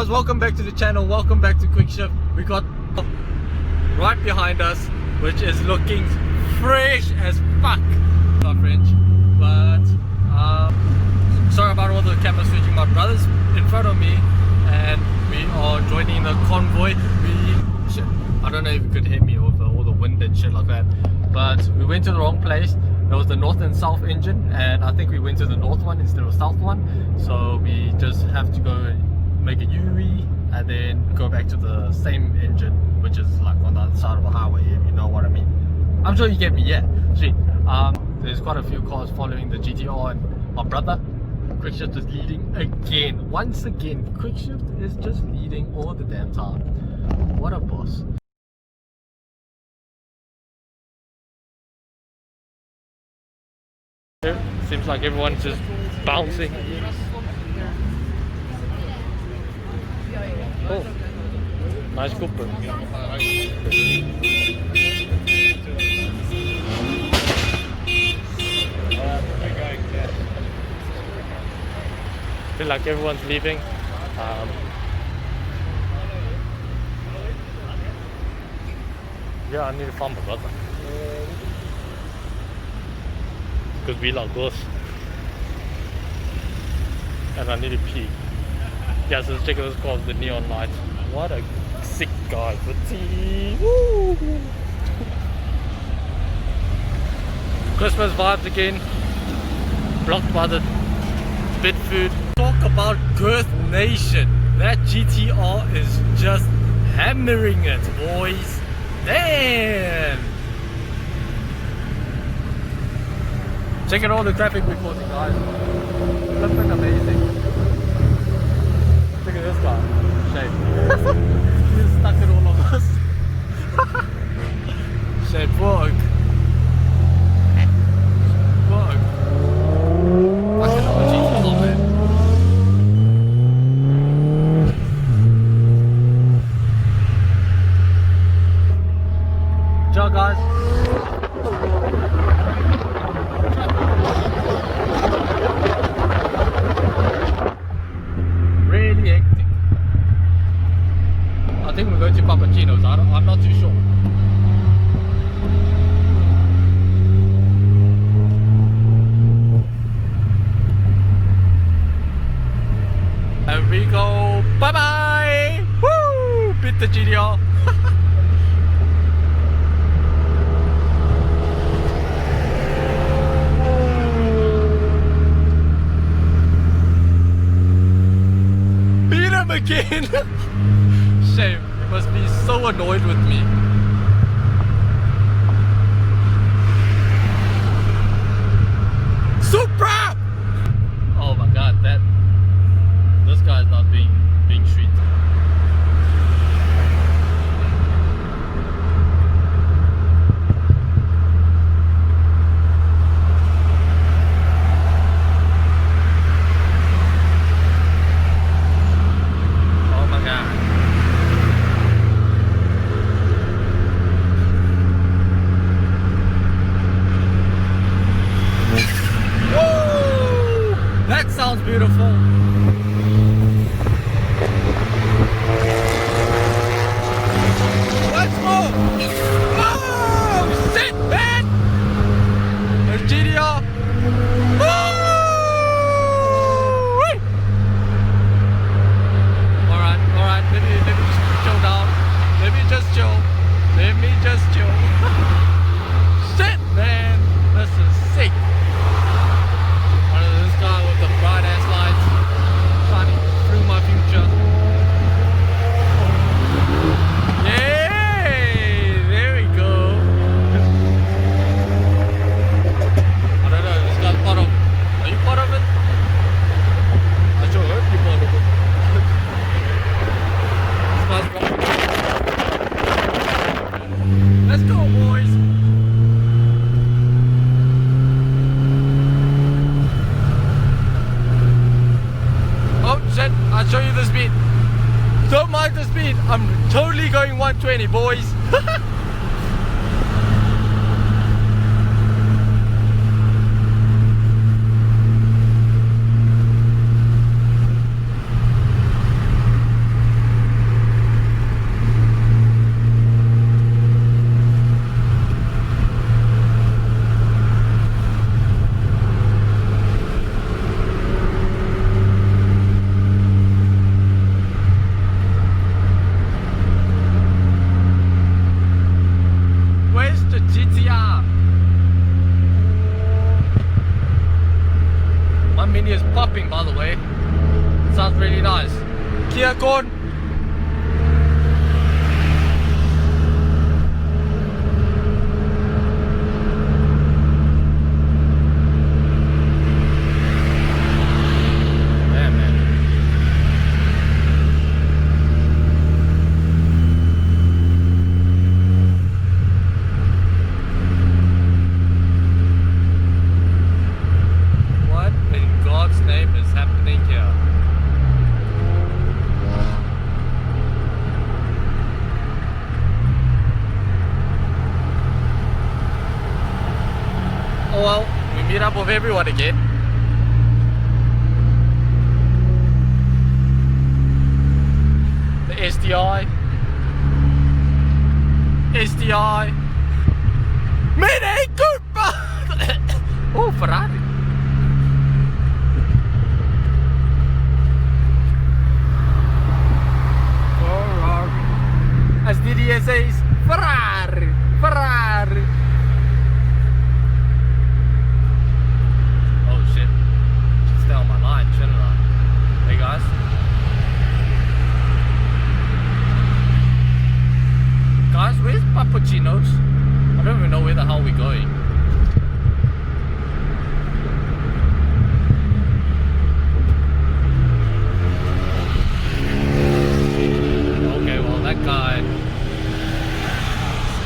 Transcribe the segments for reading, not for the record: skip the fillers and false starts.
guys, welcome back to the channel, welcome back to Quickshift. We got right behind us, which is looking fresh as fuck. Not French, but sorry about all the camera switching. My brother's in front of me and we are joining the convoy. Shit, I don't know if you could hear me over all the wind and shit like that, but we went to the wrong place. There was the north and south engine, and I think we went to the north one instead of south one, so we just have to go make a U-E and then go back to the same engine, which is like on the other side of the highway, if you know what I mean. I'm sure you get me. Yeah, shit. There's quite a few cars following the GTR, and my brother Quickshift is leading again. Once again, Quickshift is just leading all the damn time. What a boss. Seems like everyone's just bouncing. Oh, nice GoPro. Feel like everyone's leaving. Yeah, I need to find my brother. Because we like this. And I need to pee. Yeah, so let's check out this car with the neon lights. What a sick guy for tea. Woo! Christmas vibes again. Blocked by the bit food. Talk about Girth Nation. That GTR is just hammering it, boys. Damn! Check out all the traffic we're causing, guys. Flipping amazing. Look at this guy. Shame. He's stuck at all of us. Shame, work. Work. Fucking hell, Jesus, man. Ciao, guys. Really hectic. I think we're going to Papagino's. I'm not too sure. And we go. Bye bye. Woo! Beat the GTR. Again. Shame, you must be so annoyed with me. Supra! Oh my god, this guy's not being treated. Beautiful. Let's move. Oh, shit, man. There's GTR. Alright. Let me just chill down. Let me just chill. Shit, man. This is sick. This guy with the bright ass lights shining through my future. Yay! There we go. I don't know, this guy's part of. Are you part of it? I sure hope you're part of it. This guy's Let's go, boys! I'll show you the speed. Don't mind the speed. I'm totally going 120, boys. stopping, by the way. Sounds really nice. Kia Kon. Well, we meet up with everyone again. The SDI. Mini Cooper! Oh, Ferrari. As Didier says, Ferrari. Hey guys. Guys, where's Pappuccino's? I don't even know where the hell we're going. Okay, well that guy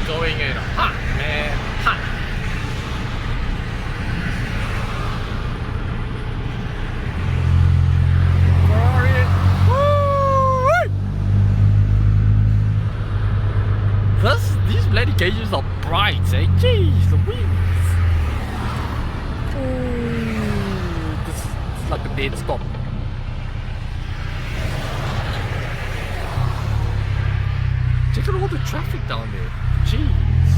is going in hot, man. Hot. These bloody gauges are bright, eh? Jeez Louise! This is like a dead stop. Check out all the traffic down there. Jeez.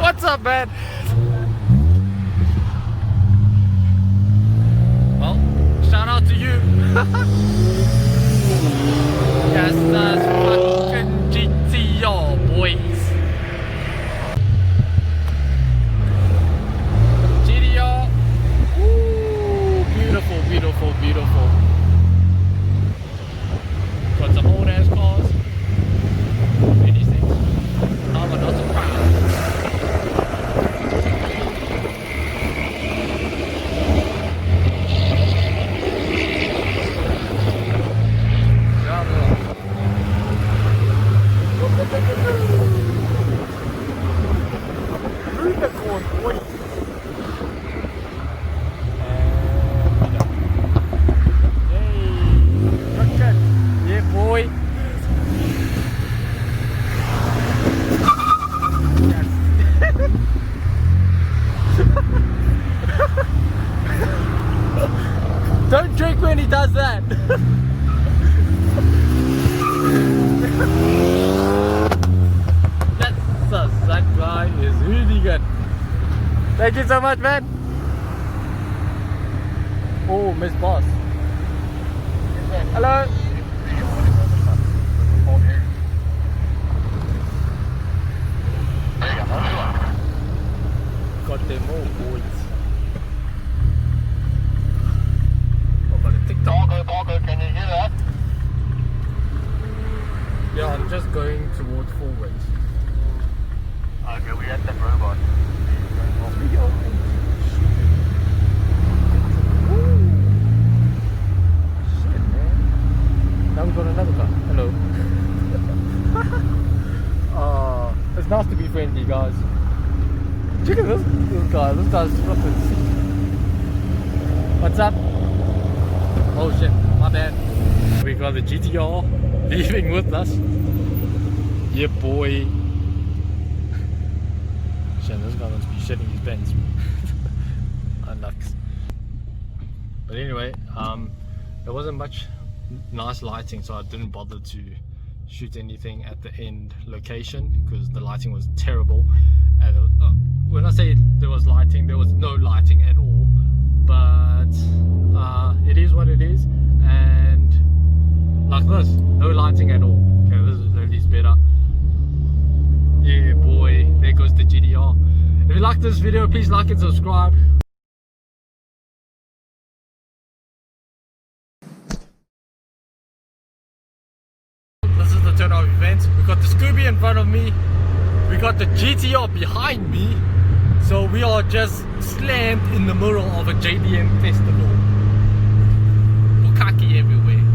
What's up, man? Well, shout out to you. Yes, that's fucking GTR, boys. GTR. Ooh, beautiful, beautiful, beautiful. Got some old ass cars. These things. I'm not surprised. Don't drink when he does that. That guy is really good. Thank you so much, man. Oh, Miss Boss. Hello. Got them all, boys. Oh, got a TikTok. Bargo, can you hear that? Yeah, I'm just going towards four ways. Okay, we had that robot. Shit, man. Now we got another car. Hello. It's nice to be friendly, guys. Check out this guy. This guy's flipping sick. What's up? Oh shit, my bad. We got the GTR leaving with us. Yeah, boy. Shit, this guy must be shitting his pants. Unlucks. But anyway, there wasn't much nice lighting, so I didn't bother to shoot anything at the end location because the lighting was terrible. And when I say there was lighting, there was no lighting at all. But it is what it is, and like this, no lighting at all. Okay, this is at least better. Yeah, boy, there goes the GDR. If you like this this video, please like and subscribe. This is the turn of events. We got the Scooby in front of me. We got the GTR behind me. So we are just slammed in the middle of a JDM festival. Bukaki everywhere.